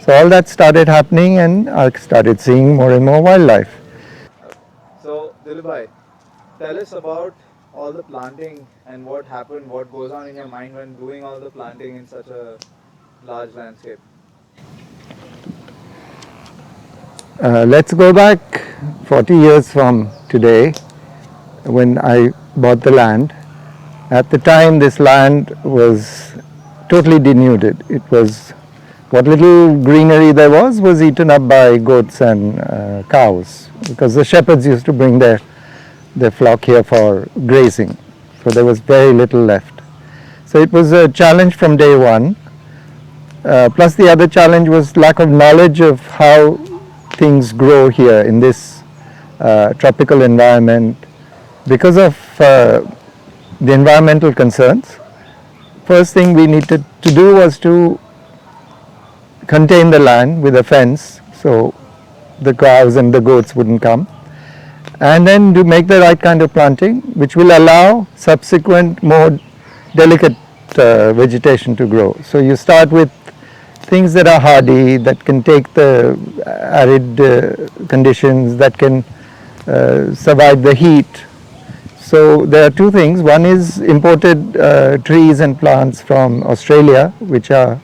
So all that started happening, and I started seeing more and more wildlife. So, Dilip, tell us about all the planting and what happened, what goes on in your mind when doing all the planting in such a large landscape. Let's go back 40 years from today when I bought the land. At the time, this land was totally denuded. It was what little greenery there was eaten up by goats and cows, because the shepherds used to bring their flock here for grazing. So there was very little left. So it was a challenge from day one. Plus the other challenge was lack of knowledge of how things grow here in this tropical environment because of the environmental concerns. First thing we needed to do was to contain the land with a fence so the cows and the goats wouldn't come, and then to make the right kind of planting which will allow subsequent more delicate vegetation to grow. So you start with things that are hardy, that can take the arid conditions, that can survive the heat. So there are two things. One is imported trees and plants from Australia which are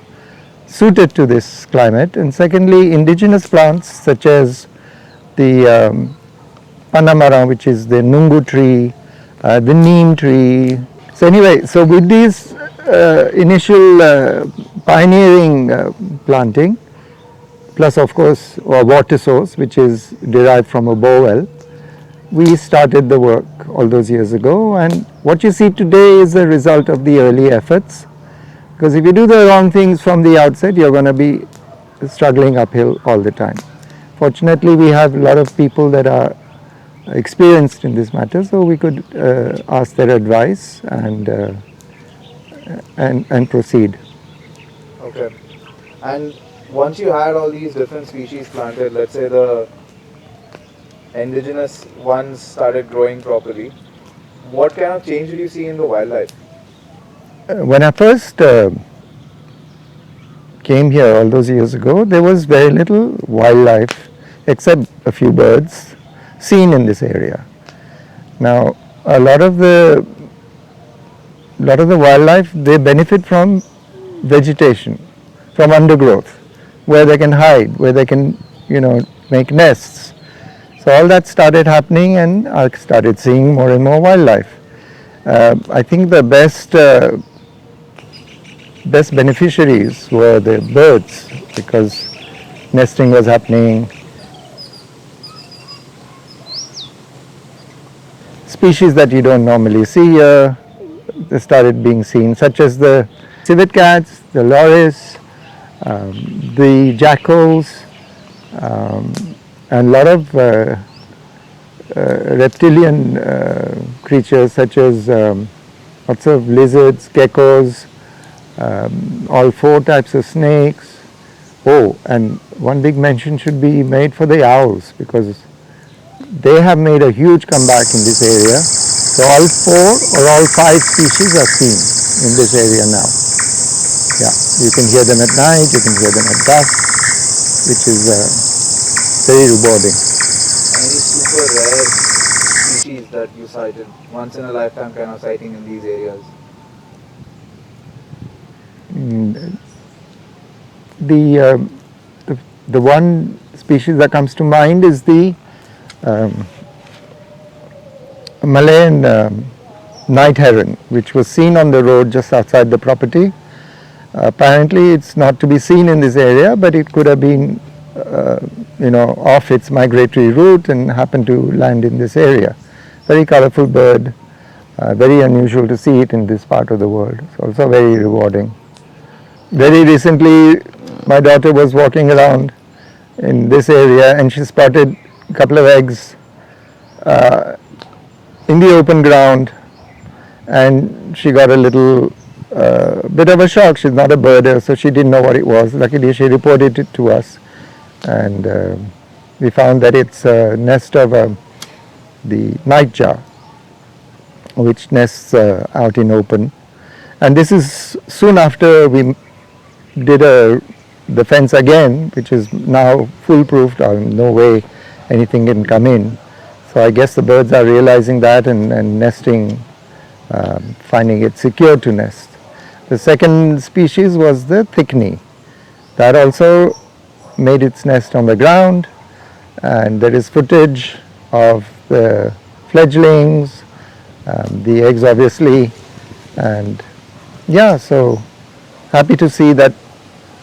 suited to this climate, and secondly indigenous plants such as the Panamara, which is the Nungu tree, the neem tree. So anyway, so with these initial pioneering planting, plus of course a water source which is derived from a bore well, we started the work all those years ago, and what you see today is a result of the early efforts, because if you do the wrong things from the outset, you're going to be struggling uphill all the time. Fortunately, we have a lot of people that are experienced in this matter, so we could ask their advice and proceed. Okay. And once you had all these different species planted, let's say the indigenous ones started growing properly, what kind of change did you see in the wildlife? When I first came here all those years ago, there was very little wildlife except a few birds seen in this area. Now, a lot of the wildlife, they benefit from vegetation, from undergrowth, where they can hide, where they can, make nests. So all that started happening, and I started seeing more and more wildlife. I think the best beneficiaries were the birds, because nesting was happening. Species that you don't normally see here, they started being seen, such as the civet cats, the loris, the jackals, and a lot of reptilian creatures such as lots of lizards, geckos, all four types of snakes. Oh, and one big mention should be made for the owls, because they have made a huge comeback in this area. So all four or all five species are seen in this area now. Yeah, you can hear them at night, you can hear them at dusk, which is very rewarding. Any super rare species that you sighted, once in a lifetime kind of sighting in these areas? The one species that comes to mind is the Malayan night heron, which was seen on the road just outside the property. Apparently it's not to be seen in this area, but it could have been off its migratory route and happened to land in this area. Very colorful bird, very unusual to see it in this part of the world. It's also very rewarding. Very recently, my daughter was walking around in this area and she spotted a couple of eggs in the open ground, and she got a little bit of a shock. She's not a birder, so she didn't know what it was. Luckily, she reported it to us, and we found that it's a nest of the nightjar, which nests out in open. And this is soon after we did a the fence again, which is now foolproofed, or no way anything can come in. So I guess the birds are realizing that and nesting, finding it secure to nest. The second species was the thickney. That also made its nest on the ground, and there is footage of the fledglings, the eggs obviously, and yeah, so happy to see that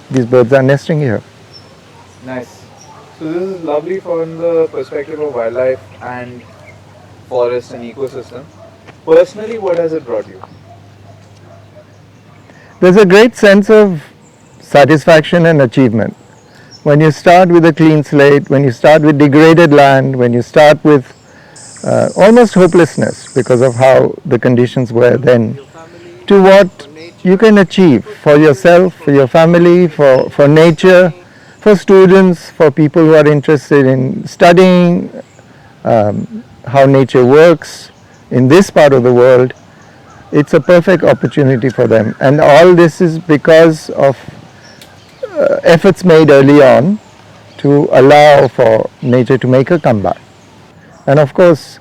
these birds are nesting here. Nice. So this is lovely from the perspective of wildlife and forest and ecosystem. Personally, what has it brought you? There's a great sense of satisfaction and achievement. When you start with a clean slate, when you start with degraded land, when you start with almost hopelessness because of how the conditions were then, to what you can achieve for yourself, for your family, for nature, for students, for people who are interested in studying how nature works in this part of the world. It's a perfect opportunity for them, and all this is because of efforts made early on to allow for nature to make a comeback. And of course,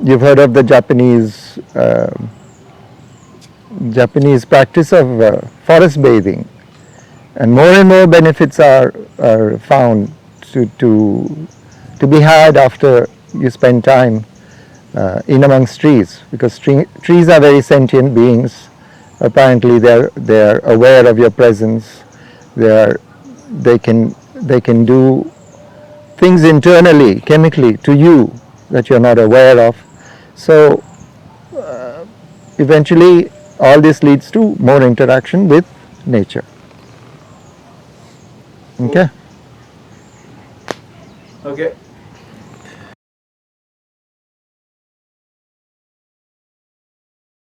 you've heard of the Japanese practice of forest bathing, and more benefits are found to be had after you spend time in amongst trees, because trees are very sentient beings. Apparently, they're aware of your presence. They are they can do things internally, chemically, to you that you're not aware of. So eventually, all this leads to more interaction with nature. Cool. Okay. Okay.